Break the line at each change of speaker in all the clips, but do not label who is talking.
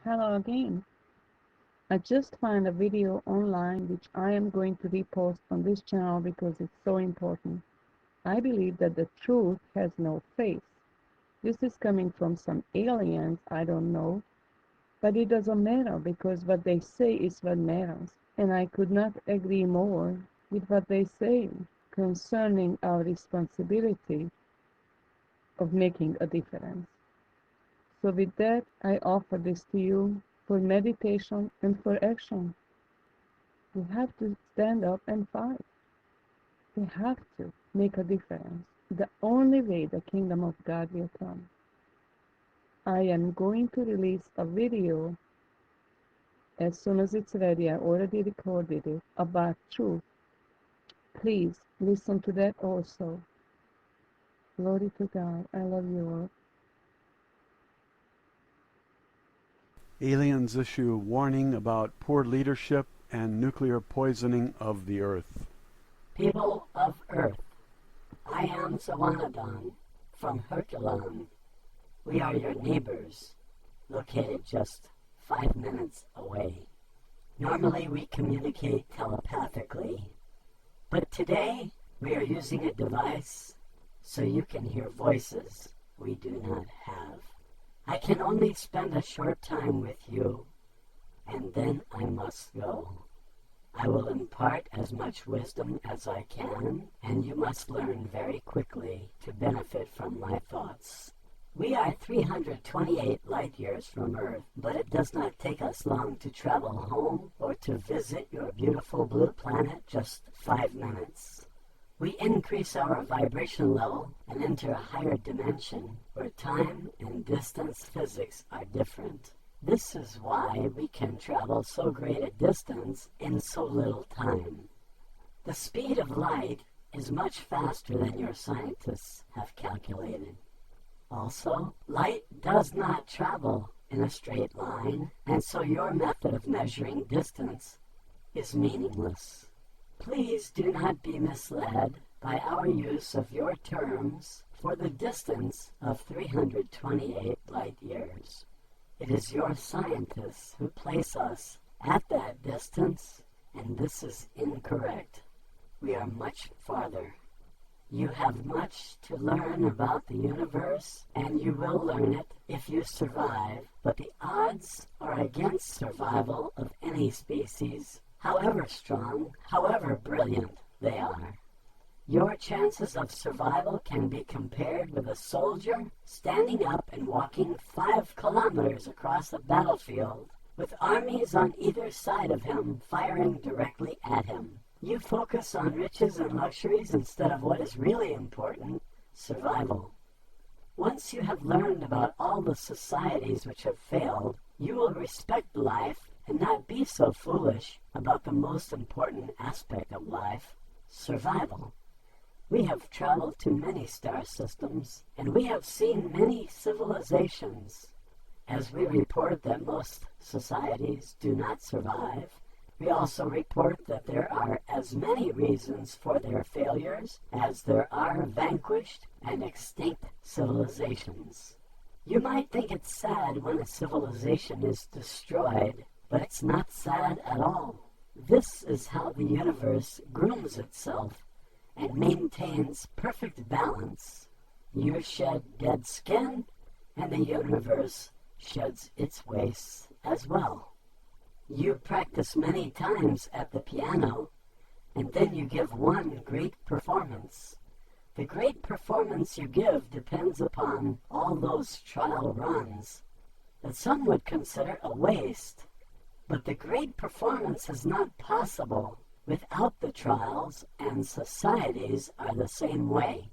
Hello again. I just found a video online which I am going to repost on this channel because it's so important. I believe that the truth has no face. This is coming from some aliens, I don't know, but it doesn't matter because what they say is what matters. And I could not agree more with what they say concerning our responsibility of making a difference. So with that, I offer this to you for meditation and for action. We have to stand up and fight. We have to make a difference. The only way the kingdom of God will come. I am going to release a video as soon as it's ready. I already recorded it about truth. Please listen to that also. Glory to God. I love you all.
Aliens issue warning about poor leadership and nuclear poisoning of the Earth.
People of Earth, I am Sawanadon from Herculon. We are your neighbors, located just 5 minutes away. Normally we communicate telepathically, but today we are using a device so you can hear voices we do not have. I can only spend a short time with you, and then I must go. I will impart as much wisdom as I can, and you must learn very quickly to benefit from my thoughts. We are 328 light years from Earth, but it does not take us long to travel home or to visit your beautiful blue planet, just 5 minutes. We increase our vibration level and enter a higher dimension where time and distance physics are different. This is why we can travel so great a distance in so little time. The speed of light is much faster than your scientists have calculated. Also, light does not travel in a straight line, and so your method of measuring distance is meaningless. Please do not be misled by our use of your terms for the distance of 328 light years. It is your scientists who place us at that distance, and this is incorrect. We are much farther. You have much to learn about the universe, and you will learn it if you survive, but the odds are against survival of any species, however strong, however brilliant they are. Your chances of survival can be compared with a soldier standing up and walking 5 kilometers across a battlefield with armies on either side of him firing directly at him. You focus on riches and luxuries instead of what is really important, survival. Once you have learned about all the societies which have failed, you will respect life and not be so foolish about the most important aspect of life, survival. We have traveled to many star systems, and we have seen many civilizations. As we report that most societies do not survive, we also report that there are as many reasons for their failures as there are vanquished and extinct civilizations. You might think it's sad when a civilization is destroyed, but it's not sad at all. This is how the universe grooms itself and maintains perfect balance. You shed dead skin, and the universe sheds its wastes as well. You practice many times at the piano, and then you give one great performance. The great performance you give depends upon all those trial runs that some would consider a waste. But the great performance is not possible without the trials, and societies are the same way.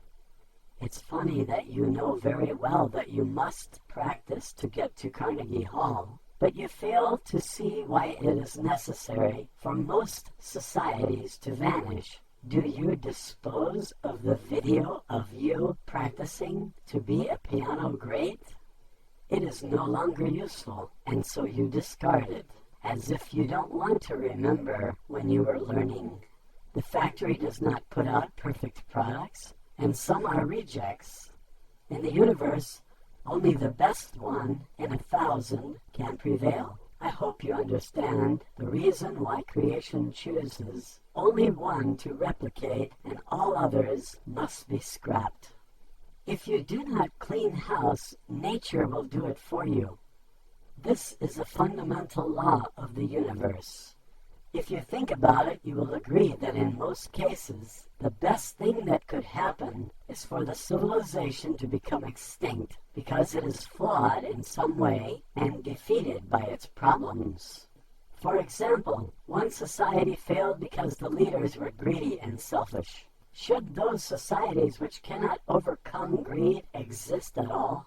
It's funny that you know very well that you must practice to get to Carnegie Hall, but you fail to see why it is necessary for most societies to vanish. Do you dispose of the video of you practicing to be a piano great? It is no longer useful, and so you discard it, as if you don't want to remember when you were learning. The factory does not put out perfect products, and some are rejects. In the universe, only the best one in 1,000 can prevail. I hope you understand the reason why creation chooses only one to replicate and all others must be scrapped. If you do not clean house, nature will do it for you. This is a fundamental law of the universe. If you think about it, you will agree that in most cases, the best thing that could happen is for the civilization to become extinct because it is flawed in some way and defeated by its problems. For example, one society failed because the leaders were greedy and selfish. Should those societies which cannot overcome greed exist at all?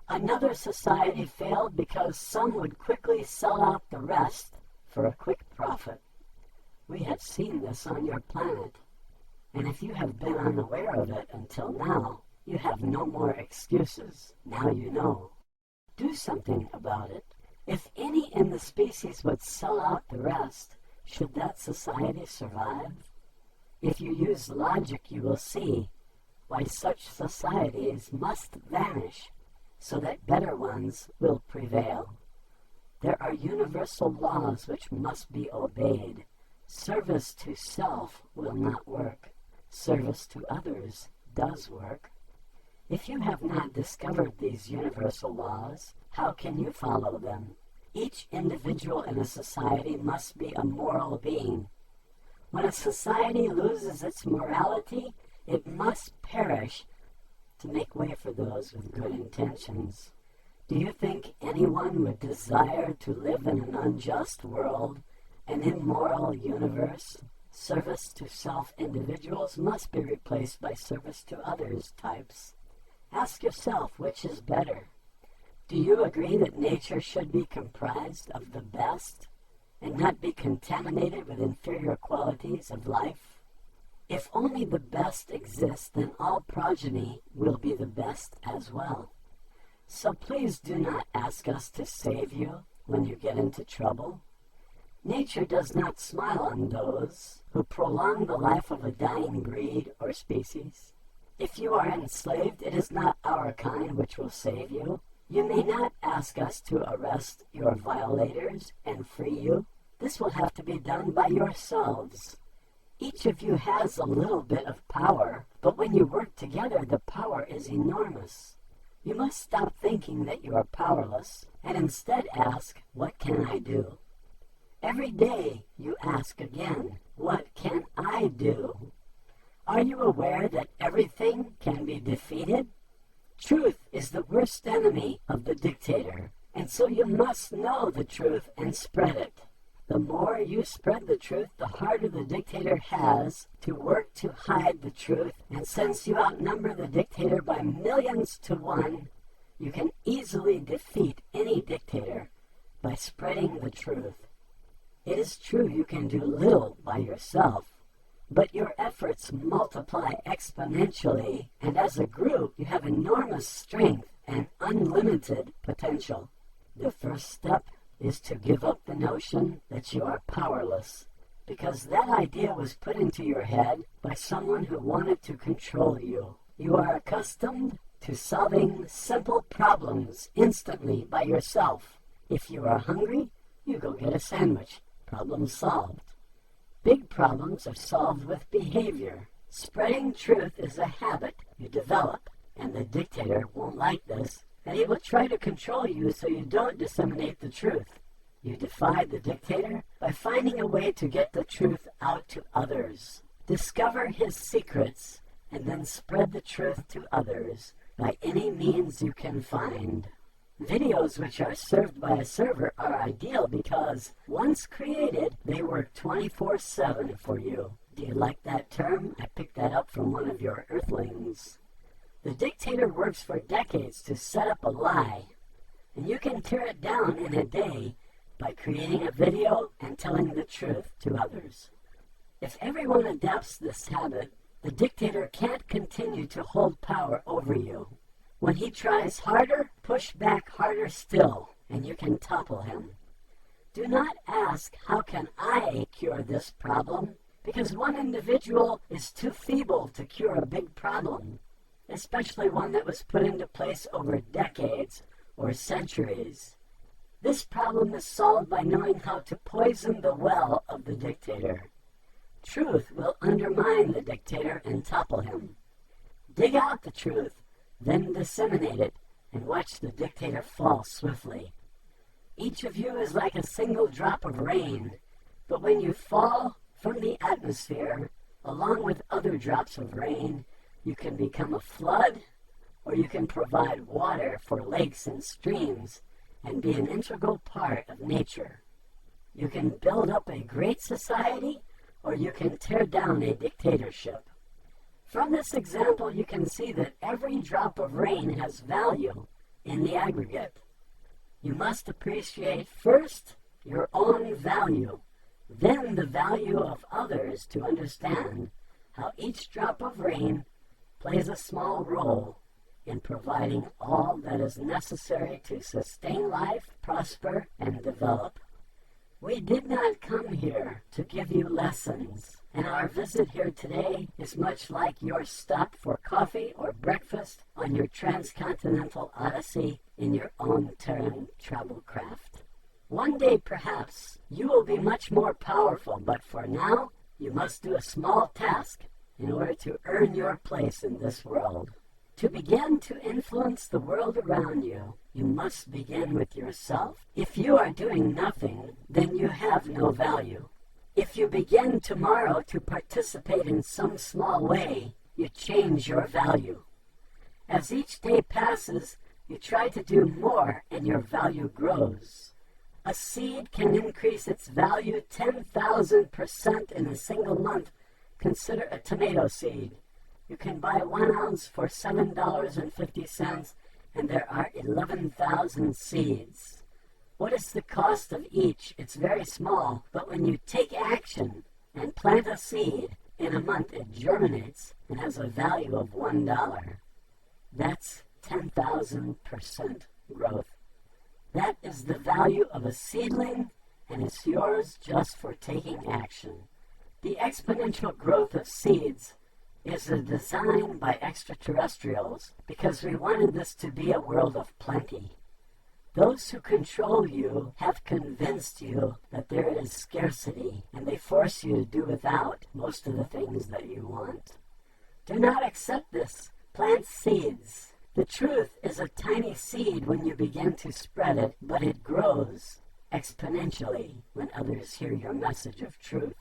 Another society failed because some would quickly sell out the rest for a quick profit. We have seen this on your planet, and if you have been unaware of it until now, you have no more excuses. Now you know. Do something about it. If any in the species would sell out the rest, should that society survive? If you use logic, you will see why such societies must vanish so that better ones will prevail. There are universal laws which must be obeyed. Service to self will not work. Service to others does work. If you have not discovered these universal laws, how can you follow them? Each individual in a society must be a moral being. When a society loses its morality, it must perish to make way for those with good intentions. Do you think anyone would desire to live in an unjust world, an immoral universe? Service to self individuals must be replaced by service to others types. Ask yourself which is better. Do you agree that nature should be comprised of the best and not be contaminated with inferior qualities of life? If only the best exists, then all progeny will be the best as well. So please do not ask us to save you when you get into trouble. Nature does not smile on those who prolong the life of a dying breed or species. If you are enslaved, it is not our kind which will save you. You may not ask us to arrest your violators and free you. This will have to be done by yourselves. Each of you has a little bit of power, but when you work together, the power is enormous. You must stop thinking that you are powerless and instead ask, what can I do? Every day you ask again, what can I do? Are you aware that everything can be defeated? Truth is the worst enemy of the dictator, and so you must know the truth and spread it. The more you spread the truth, the harder the dictator has to work to hide the truth, and since you outnumber the dictator by millions to one, you can easily defeat any dictator by spreading the truth. It is true you can do little by yourself, but your efforts multiply exponentially, and as a group you have enormous strength and unlimited potential. The first step is to give up the notion that you are powerless, because that idea was put into your head by someone who wanted to control you. You are accustomed to solving simple problems instantly by yourself. If you are hungry, you go get a sandwich. Problem solved. Big problems are solved with behavior. Spreading truth is a habit you develop, and the dictator won't like this, and he will try to control you so you don't disseminate the truth. You defy the dictator by finding a way to get the truth out to others. Discover his secrets, and then spread the truth to others by any means you can find. Videos which are served by a server are ideal because, once created, they work 24/7 for you. Do you like that term? I picked that up from one of your earthlings. The dictator works for decades to set up a lie, and you can tear it down in a day by creating a video and telling the truth to others. If everyone adopts this habit, the dictator can't continue to hold power over you. When he tries harder, push back harder still, and you can topple him. Do not ask, how can I cure this problem? Because one individual is too feeble to cure a big problem, especially one that was put into place over decades or centuries. This problem is solved by knowing how to poison the well of the dictator. Truth will undermine the dictator and topple him. Dig out the truth, then disseminate it, and watch the dictator fall swiftly. Each of you is like a single drop of rain, but when you fall from the atmosphere, along with other drops of rain, you can become a flood, or you can provide water for lakes and streams and be an integral part of nature. You can build up a great society, or you can tear down a dictatorship. From this example, you can see that every drop of rain has value in the aggregate. You must appreciate first your own value, then the value of others to understand how each drop of rain plays a small role in providing all that is necessary to sustain life, prosper, and develop. We did not come here to give you lessons, and our visit here today is much like your stop for coffee or breakfast on your transcontinental odyssey in your own Terran travel craft. One day, perhaps, you will be much more powerful, but for now, you must do a small task in order to earn your place in this world. To begin to influence the world around you, you must begin with yourself. If you are doing nothing, then you have no value. If you begin tomorrow to participate in some small way, you change your value. As each day passes, you try to do more and your value grows. A seed can increase its value 10,000% in a single month. Consider a tomato seed. You can buy 1 ounce for $7.50, and there are 11,000 seeds. What is the cost of each? It's very small, but when you take action and plant a seed, in a month it germinates and has a value of $1. That's 10,000% growth. That is the value of a seedling, and it's yours just for taking action. The exponential growth of seeds is a design by extraterrestrials because we wanted this to be a world of plenty. Those who control you have convinced you that there is scarcity, and they force you to do without most of the things that you want. Do not accept this. Plant seeds. The truth is a tiny seed when you begin to spread it, but it grows exponentially when others hear your message of truth.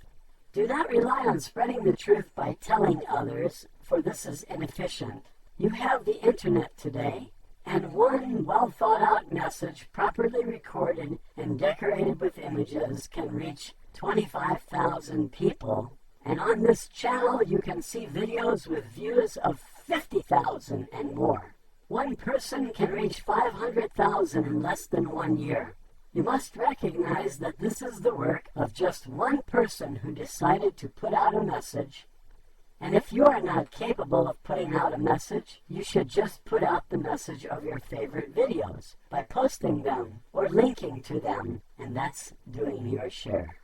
Do not rely on spreading the truth by telling others, for this is inefficient. You have the internet today, and one well-thought-out message, properly recorded and decorated with images, can reach 25,000 people. And on this channel, you can see videos with views of 50,000 and more. One person can reach 500,000 in less than 1 year. You must recognize that this is the work of just one person who decided to put out a message. And if you are not capable of putting out a message, you should just put out the message of your favorite videos by posting them or linking to them, and that's doing your share.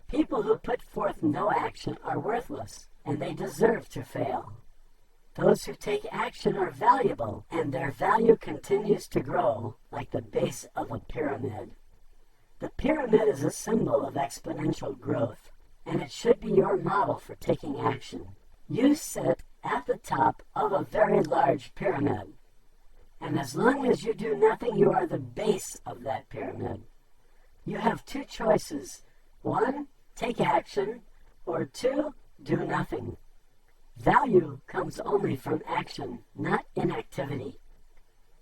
People who put forth no action are worthless, and they deserve to fail. Those who take action are valuable, and their value continues to grow like the base of a pyramid. The pyramid is a symbol of exponential growth, and it should be your model for taking action. You sit at the top of a very large pyramid, and as long as you do nothing, you are the base of that pyramid. You have two choices. 1, take action, or 2, do nothing. Value comes only from action, not inactivity.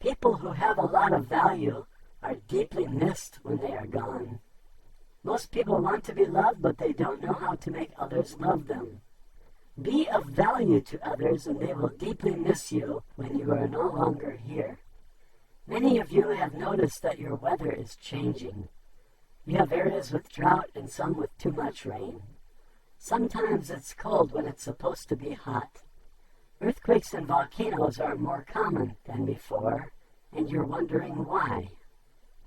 People who have a lot of value are deeply missed when they are gone. Most people want to be loved, but they don't know how to make others love them. Be of value to others, and they will deeply miss you when you are no longer here. Many of you have noticed that your weather is changing. You have areas with drought and some with too much rain. Sometimes it's cold when it's supposed to be hot. Earthquakes and volcanoes are more common than before, and you're wondering why.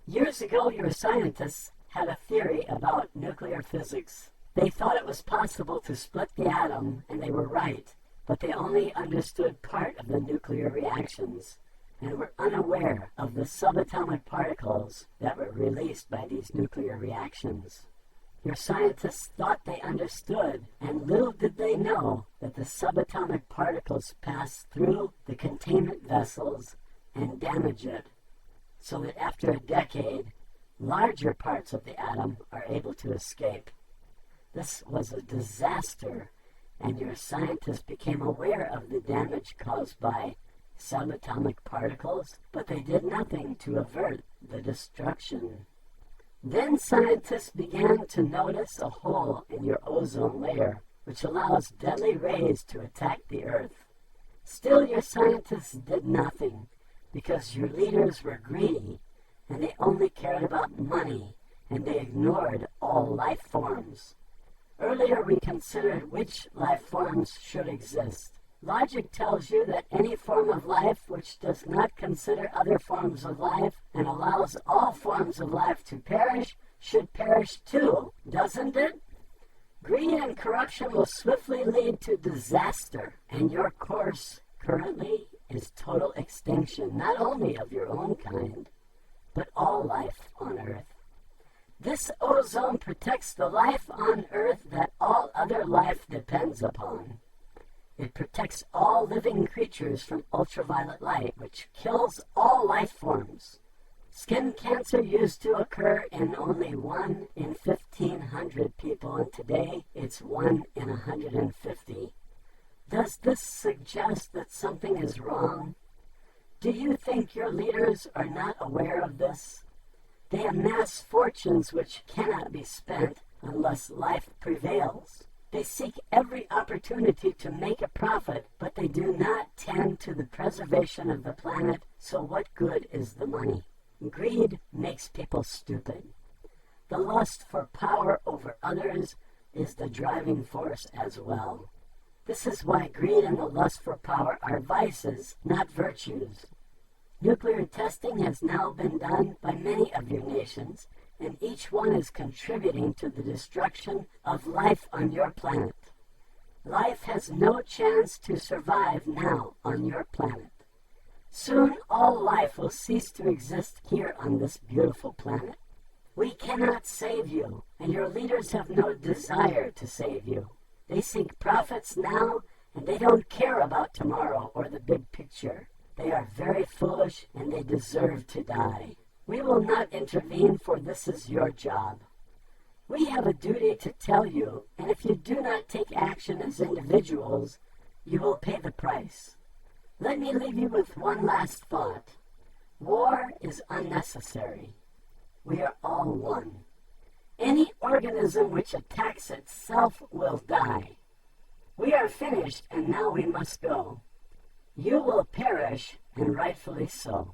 Years ago, your scientists had a theory about nuclear physics. They thought it was possible to split the atom, and they were right, but they only understood part of the nuclear reactions. and were unaware of the subatomic particles that were released by these nuclear reactions. Your scientists thought they understood, and little did they know that the subatomic particles pass through the containment vessels and damage it, so that after a decade, larger parts of the atom are able to escape. This was a disaster, and your scientists became aware of the damage caused by subatomic particles, but they did nothing to avert the destruction. Then scientists began to notice a hole in your ozone layer, which allows deadly rays to attack the Earth. Still, your scientists did nothing, because your leaders were greedy, and they only cared about money, and they ignored all life forms. Earlier we considered which life forms should exist. Logic tells you that any form of life which does not consider other forms of life and allows all forms of life to perish should perish too, doesn't it? Greed and corruption will swiftly lead to disaster, and your course currently is total extinction, not only of your own kind, but all life on Earth. This ozone protects the life on Earth that all other life depends upon. It protects all living creatures from ultraviolet light, which kills all life forms. Skin cancer used to occur in only 1 in 1,500 people, and today it's 1 in 150. Does this suggest that something is wrong? Do you think your leaders are not aware of this? They amass fortunes which cannot be spent unless life prevails. They seek every opportunity to make a profit, but they do not tend to the preservation of the planet, so what good is the money? Greed makes people stupid. The lust for power over others is the driving force as well. This is why greed and the lust for power are vices, not virtues. Nuclear testing has now been done by many of your nations, and each one is contributing to the destruction of life on your planet. Life has no chance to survive now on your planet. Soon all life will cease to exist here on this beautiful planet. We cannot save you, and your leaders have no desire to save you. They seek profits now, and they don't care about tomorrow or the big picture. They are very foolish, and they deserve to die. We will not intervene, for this is your job. We have a duty to tell you, and if you do not take action as individuals, you will pay the price. Let me leave you with one last thought. War is unnecessary. We are all one. Any organism which attacks itself will die. We are finished, and now we must go. You will perish, and rightfully so.